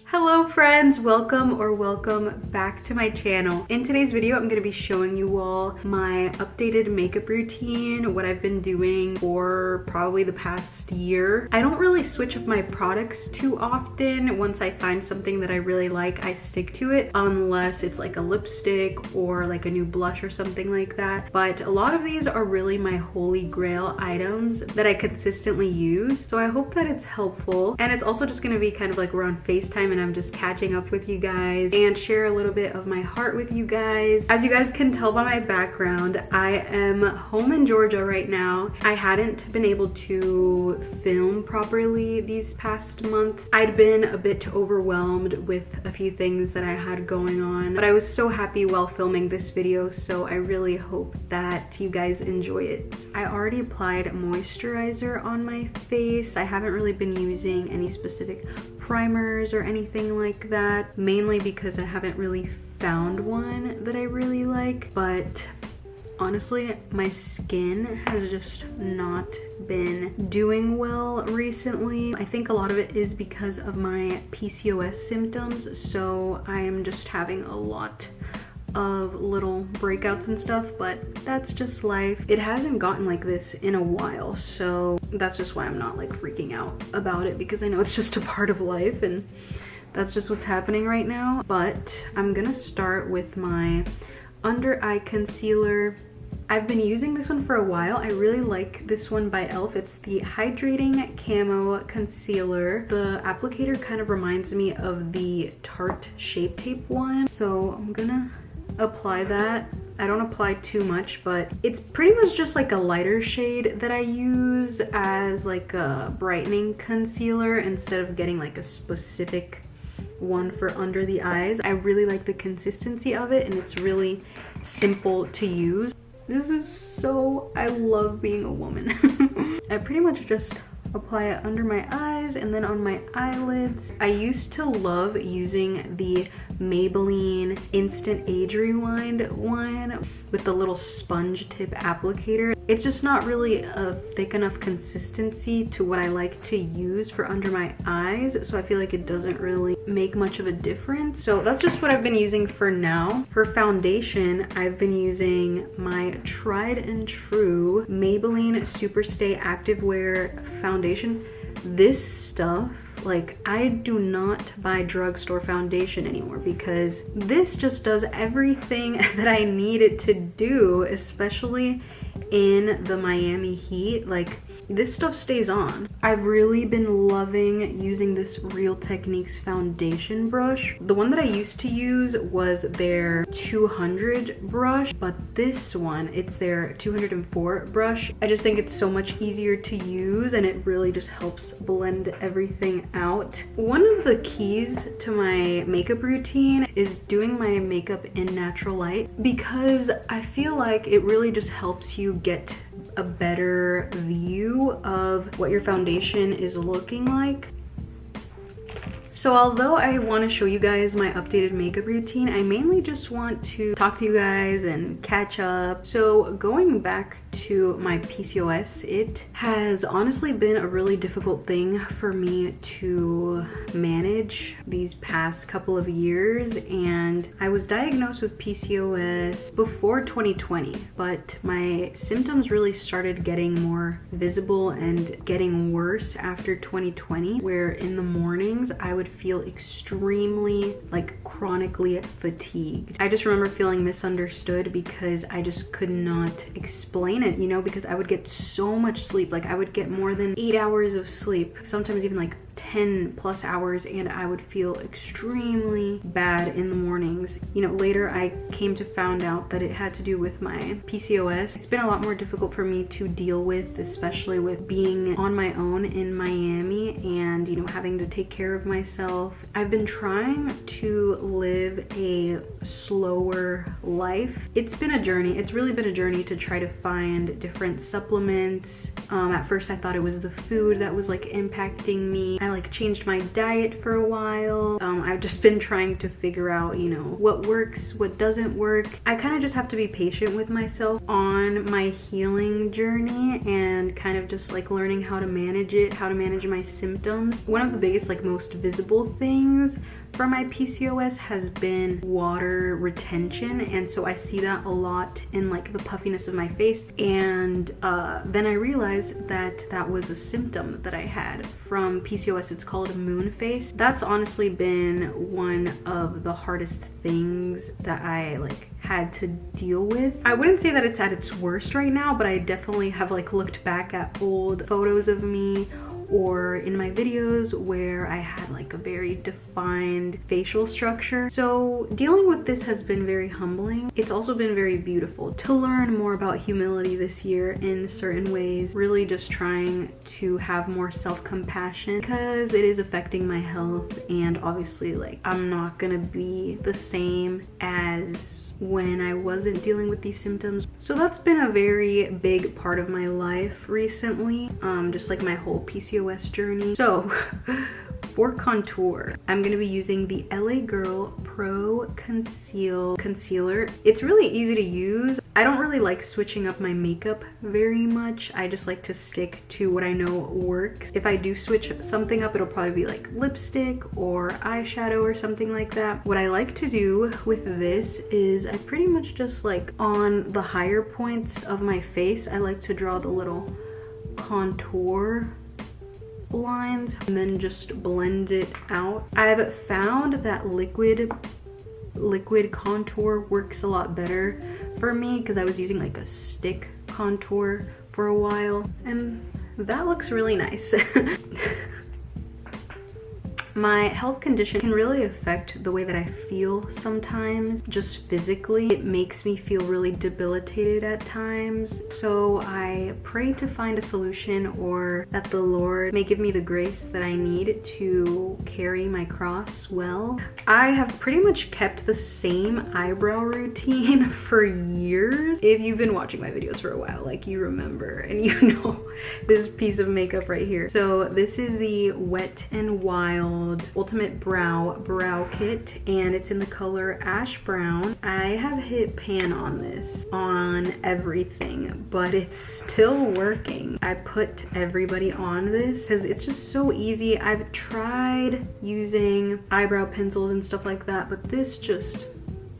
Hello friends, welcome back to my channel. In today's video, I'm going to be showing you all my updated makeup routine, what I've been doing for probably the past year. I don't really switch up my products too often. Once I find something that I really like, I stick to it, unless it's like a lipstick or like a new blush or something like that. But a lot of these are really my holy grail items that I consistently use. So I hope that it's helpful. And it's also just going to be kind of like we're on FaceTime and I'm just catching up with you guys and share a little bit of my heart with you guys. As you guys can tell by my background, I am home in Georgia right now. I hadn't been able to film properly these past months. I'd been a bit overwhelmed with a few things that I had going on, but I was so happy while filming this video, so I really hope that you guys enjoy it. I already applied moisturizer on my face. I haven't really been using any specific primers or anything like that, mainly because I haven't really found one that I really like. But honestly, my skin has just not been doing well recently. I think a lot of it is because of my PCOS symptoms, so I am just having a lot of little breakouts and stuff, but that's just life. It hasn't gotten like this in a while, so that's just why I'm not like freaking out about it, because I know it's just a part of life and that's just what's happening right now. But I'm gonna start with my under eye concealer. I've been using this one for a while. I really like this one by e.l.f. It's the Hydrating Camo Concealer. The applicator kind of reminds me of the Tarte Shape Tape one, so I'm gonna apply that. I don't apply too much, but it's pretty much just like a lighter shade that I use as like a brightening concealer instead of getting like a specific one for under the eyes. I really like the consistency of it, and it's really simple to use. This is so, I love being a woman. I pretty much just apply it under my eyes and then on my eyelids. I used to love using the Maybelline Instant Age Rewind one with the little sponge tip applicator. It's just not really a thick enough consistency to what I like to use for under my eyes, so I feel like it doesn't really make much of a difference. So that's just what I've been using for now. For foundation, I've been using my tried and true Maybelline Superstay Activewear foundation. This stuff, like, I do not buy drugstore foundation anymore because this just does everything that I need it to do, especially in the Miami heat. Like, this stuff stays on. I've really been loving using this Real Techniques foundation brush. The one that I used to use was their 200 brush, but this one, it's their 204 brush. I just think it's so much easier to use, and it really just helps blend everything out. One of the keys to my makeup routine is doing my makeup in natural light, because I feel like it really just helps you get a better view of what your foundation is looking like. So although I want to show you guys my updated makeup routine, I mainly just want to talk to you guys and catch up. So going back to my PCOS, it has honestly been a really difficult thing for me to manage these past couple of years, and I was diagnosed with PCOS before 2020, but my symptoms really started getting more visible and getting worse after 2020, where in the mornings I would feel extremely, like, chronically fatigued. I just remember feeling misunderstood because I just could not explain it, you know, because I would get so much sleep. Like, I would get more than 8 hours of sleep, sometimes even like 10 plus hours, and I would feel extremely bad in the mornings. You know, later I came to find out that it had to do with my PCOS. It's been a lot more difficult for me to deal with, especially with being on my own in Miami and, you know, having to take care of myself. I've been trying to live a slower life. It's been a journey. It's really been a journey to try to find different supplements. At first I thought it was the food that was like impacting me. I like changed my diet for a while. I've just been trying to figure out, you know, what works, what doesn't work. I kind of just have to be patient with myself on my healing journey and kind of just like learning how to manage it, how to manage my symptoms. One of the biggest, like most visible things for my PCOS has been water retention, and so I see that a lot in like the puffiness of my face. And then I realized that that was a symptom that I had from PCOS. It's called moon face. That's honestly been one of the hardest things that I like had to deal with. I wouldn't say that it's at its worst right now, but I definitely have like looked back at old photos of me or in my videos where I had like a very defined facial structure. So dealing with this has been very humbling. It's also been very beautiful to learn more about humility this year in certain ways, really just trying to have more self-compassion because it is affecting my health, and obviously like I'm not gonna be the same as when I wasn't dealing with these symptoms. So that's been a very big part of my life recently, just like my whole PCOS journey. So for contour, I'm gonna be using the LA Girl Pro Concealer. It's really easy to use. I don't really like switching up my makeup very much. I just like to stick to what I know works. If I do switch something up, it'll probably be like lipstick or eyeshadow or something like that. What I like to do with this is I pretty much just like on the higher points of my face, I like to draw the little contour lines and then just blend it out. I've found that liquid contour works a lot better for me because I was using like a stick contour for a while, and that looks really nice. My health condition can really affect the way that I feel sometimes, just physically. It makes me feel really debilitated at times. So I pray to find a solution, or that the Lord may give me the grace that I need to carry my cross well. I have pretty much kept the same eyebrow routine for years. If you've been watching my videos for a while, like you remember and you know this piece of makeup right here. So this is the Wet n Wild Ultimate Brow Kit, and it's in the color Ash Brown. I have hit pan on this on everything, but it's still working. I put everybody on this because it's just so easy. I've tried using eyebrow pencils and stuff like that, but this just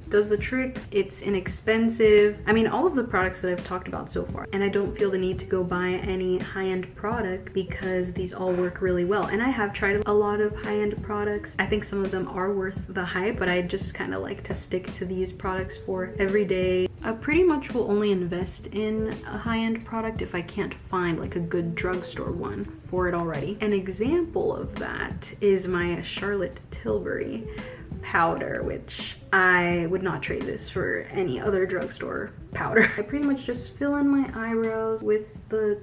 does the trick. It's inexpensive. I mean, all of the products that I've talked about so far, and I don't feel the need to go buy any high-end product because these all work really well. And I have tried a lot of high-end products. I think some of them are worth the hype, but I just kind of like to stick to these products for every day. I pretty much will only invest in a high-end product if I can't find like a good drugstore one for it already. An example of that is my Charlotte Tilbury powder, which I would not trade this for any other drugstore powder. I pretty much just fill in my eyebrows with the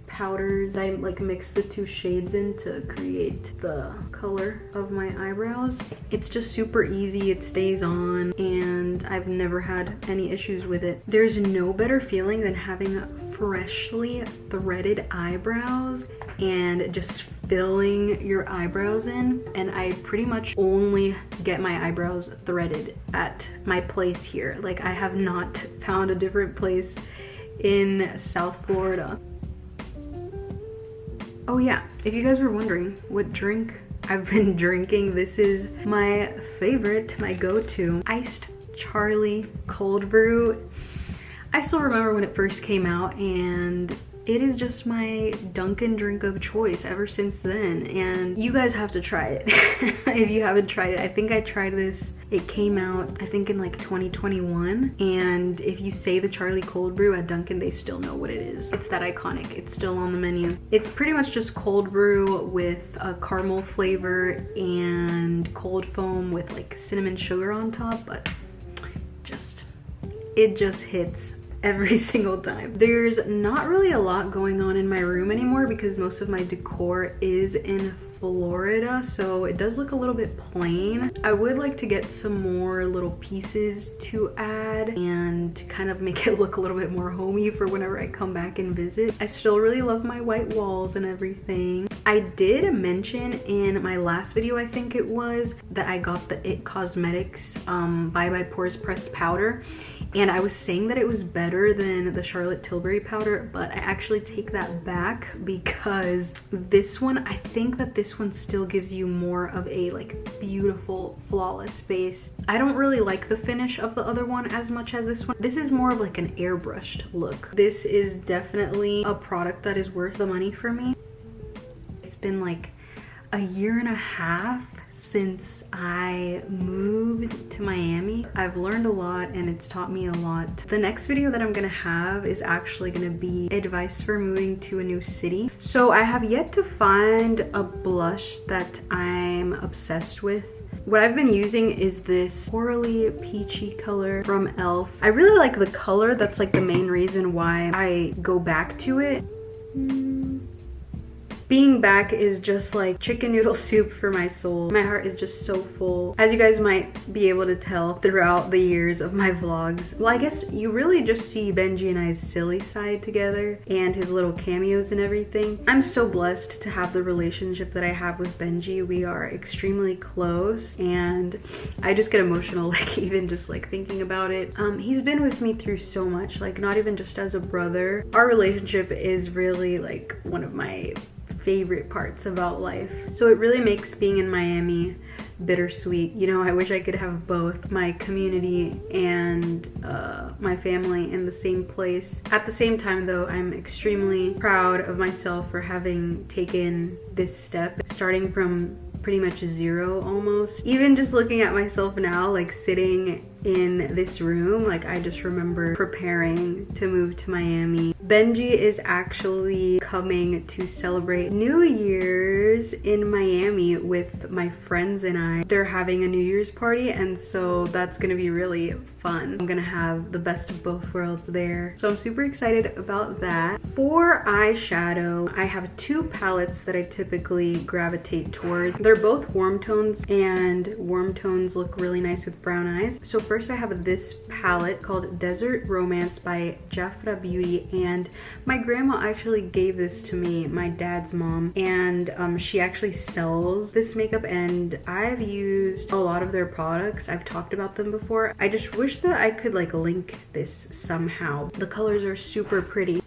powders. I like mix the two shades in to create the color of my eyebrows. It's just super easy, it stays on, and I've never had any issues with it. There's no better feeling than having freshly threaded eyebrows and just filling your eyebrows in. And I pretty much only get my eyebrows threaded at my place here. Like, I have not found a different place in South Florida. Oh yeah, if you guys were wondering what drink I've been drinking, this is my favorite, my go-to, iced Charlie cold brew. I still remember when it first came out, and it is just my Dunkin' drink of choice ever since then, and you guys have to try it if you haven't tried it. I think I tried this, it came out I think in like 2021, and if you say the Charlie cold brew at Dunkin', they still know what it is. It's that iconic, it's still on the menu. It's pretty much just cold brew with a caramel flavor and cold foam with like cinnamon sugar on top, but it just hits every single time. There's not really a lot going on in my room anymore because most of my decor is in Florida, so it does look a little bit plain. I would like to get some more little pieces to add and kind of make it look a little bit more homey for whenever I come back and visit. I still really love my white walls and everything. I did mention in my last video, I think it was, that I got the It Cosmetics Bye Bye Pores Pressed Powder. And I was saying that it was better than the Charlotte Tilbury powder, but I actually take that back because this one, I think that this one still gives you more of a like beautiful, flawless base. I don't really like the finish of the other one as much as this one. This is more of like an airbrushed look. This is definitely a product that is worth the money for me. It's been like a year and a half since I moved to Miami. I've learned a lot and it's taught me a lot. The next video that I'm gonna have is actually gonna be advice for moving to a new city. So I have yet to find a blush that I'm obsessed with. What I've been using is this corally peachy color from e.l.f. I really like the color. That's like the main reason why I go back to it. Being back is just like chicken noodle soup for my soul. My heart is just so full. As you guys might be able to tell throughout the years of my vlogs. Well, I guess you really just see Benji and I's silly side together and his little cameos and everything. I'm so blessed to have the relationship that I have with Benji. We are extremely close and I just get emotional like even just like thinking about it. He's been with me through so much, like not even just as a brother. Our relationship is really like one of my favorite parts about life. So it really makes being in Miami bittersweet. You know, I wish I could have both my community and my family in the same place. At the same time though, I'm extremely proud of myself for having taken this step, starting from pretty much zero almost. Even just looking at myself now, like sitting in this room, like I just remember preparing to move to Miami. Benji is actually coming to celebrate New Year's in Miami with my friends and I. They're having a New Year's party and so that's gonna be really fun. I'm gonna have the best of both worlds there. So I'm super excited about that. For eyeshadow, I have two palettes that I typically gravitate toward. They're both warm tones and warm tones look really nice with brown eyes. So first I have this palette called Desert Romance by Jafra Beauty, and my grandma actually gave this to me, my dad's mom, and she actually sells this makeup and I've used a lot of their products. I've talked about them before. I just wish that I could like link this somehow. The colors are super pretty.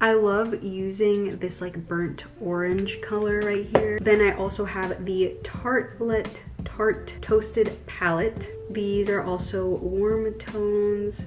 I love using this like burnt orange color right here. Then I also have the Tartelette Tarte Toasted palette. These are also warm tones.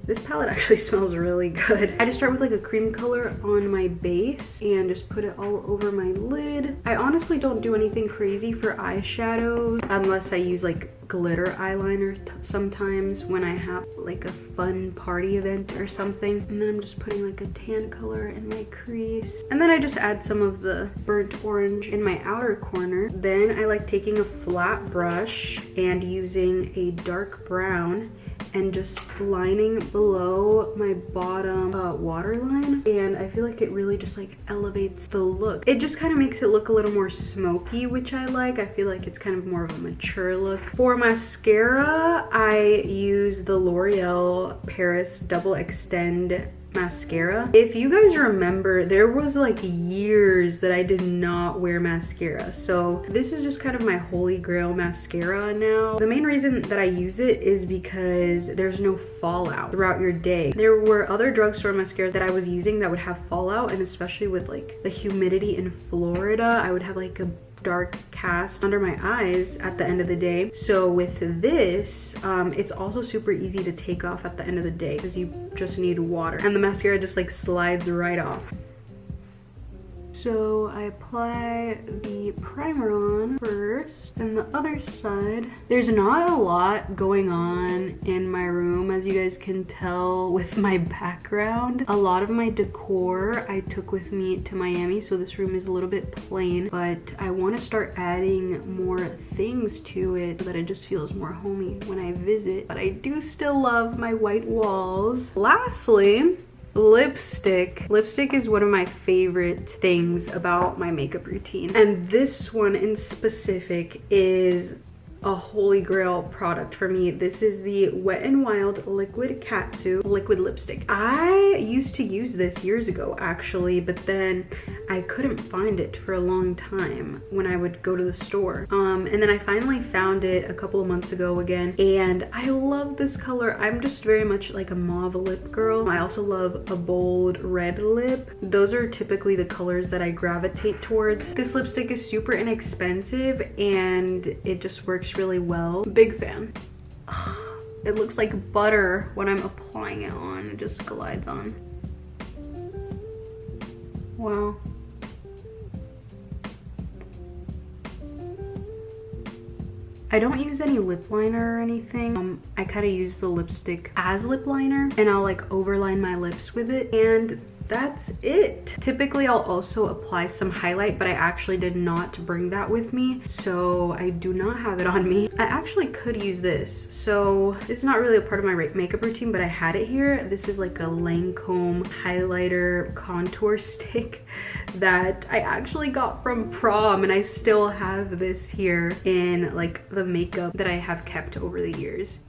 This palette actually smells really good. I just start with like a cream color on my base and just put it all over my lid. I honestly don't do anything crazy for eyeshadow unless I use like glitter eyeliner sometimes when I have like a fun party event or something. And then I'm just putting like a tan color in my crease. And then I just add some of the burnt orange in my outer corner. Then I like taking a flat brush and using a dark brown and just lining below my bottom waterline, and I feel like it really just like elevates the look. It just kind of makes it look a little more smoky, which I like. I feel like it's kind of more of a mature look. For mascara, I use the L'Oreal Paris Double Extend mascara. If you guys remember, there was like years that I did not wear mascara, so this is just kind of my holy grail mascara now. The main reason that I use it is because there's no fallout throughout your day. There were other drugstore mascaras that I was using that would have fallout, and especially with like the humidity in Florida, I would have like a dark cast under my eyes at the end of the day. So with this, it's also super easy to take off at the end of the day because you just need water and the mascara just like slides right off. So I apply the primer on first, and the other side. There's not a lot going on in my room, as you guys can tell with my background. A lot of my decor I took with me to Miami, so this room is a little bit plain, but I want to start adding more things to it so that it just feels more homey when I visit. But I do still love my white walls. Lastly, Lipstick. Lipstick is one of my favorite things about my makeup routine. And this one in specific is a holy grail product for me. This is the Wet n Wild Liquid Katsu liquid lipstick. I used to use this years ago actually, but then I couldn't find it for a long time when I would go to the store. And then I finally found it a couple of months ago again, and I love this color. I'm just very much like a mauve lip girl. I also love a bold red lip. Those are typically the colors that I gravitate towards. This lipstick is super inexpensive and it just works really well. Big fan. It looks like butter when I'm applying it on. It just glides on. Wow. I don't use any lip liner or anything. I kind of use the lipstick as lip liner, and I'll like overline my lips with it, and that's it. Typically I'll also apply some highlight, but I actually did not bring that with me, so I do not have it on me. I actually could use this. So it's not really a part of my makeup routine, but I had it here. This is like a Lancome highlighter contour stick that I actually got from prom, and I still have this here in like the makeup that I have kept over the years.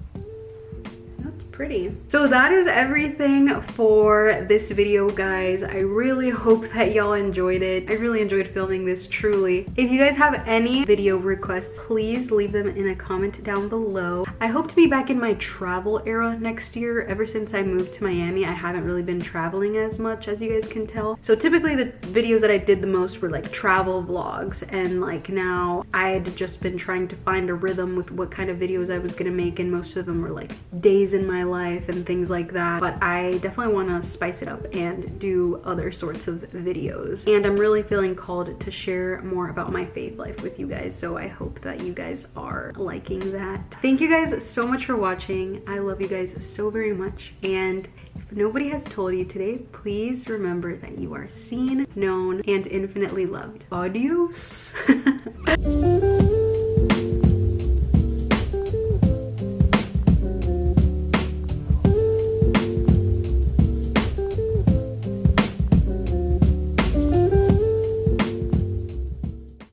Pretty. So that is everything for this video, guys. I really hope that y'all enjoyed it. I really enjoyed filming this, truly. If you guys have any video requests, please leave them in a comment down below. I hope to be back in my travel era next year. Ever since I moved to Miami, I haven't really been traveling as much, as you guys can tell. So typically the videos that I did the most were like travel vlogs, and like now I'd just been trying to find a rhythm with what kind of videos I was gonna make, and most of them were like days in my life and things like that. But I definitely want to spice it up and do other sorts of videos, and I'm really feeling called to share more about my faith life with you guys, so I hope that you guys are liking that. Thank you guys so much for watching. I love you guys so very much, and if nobody has told you today, please remember that you are seen, known, and infinitely loved. Adios.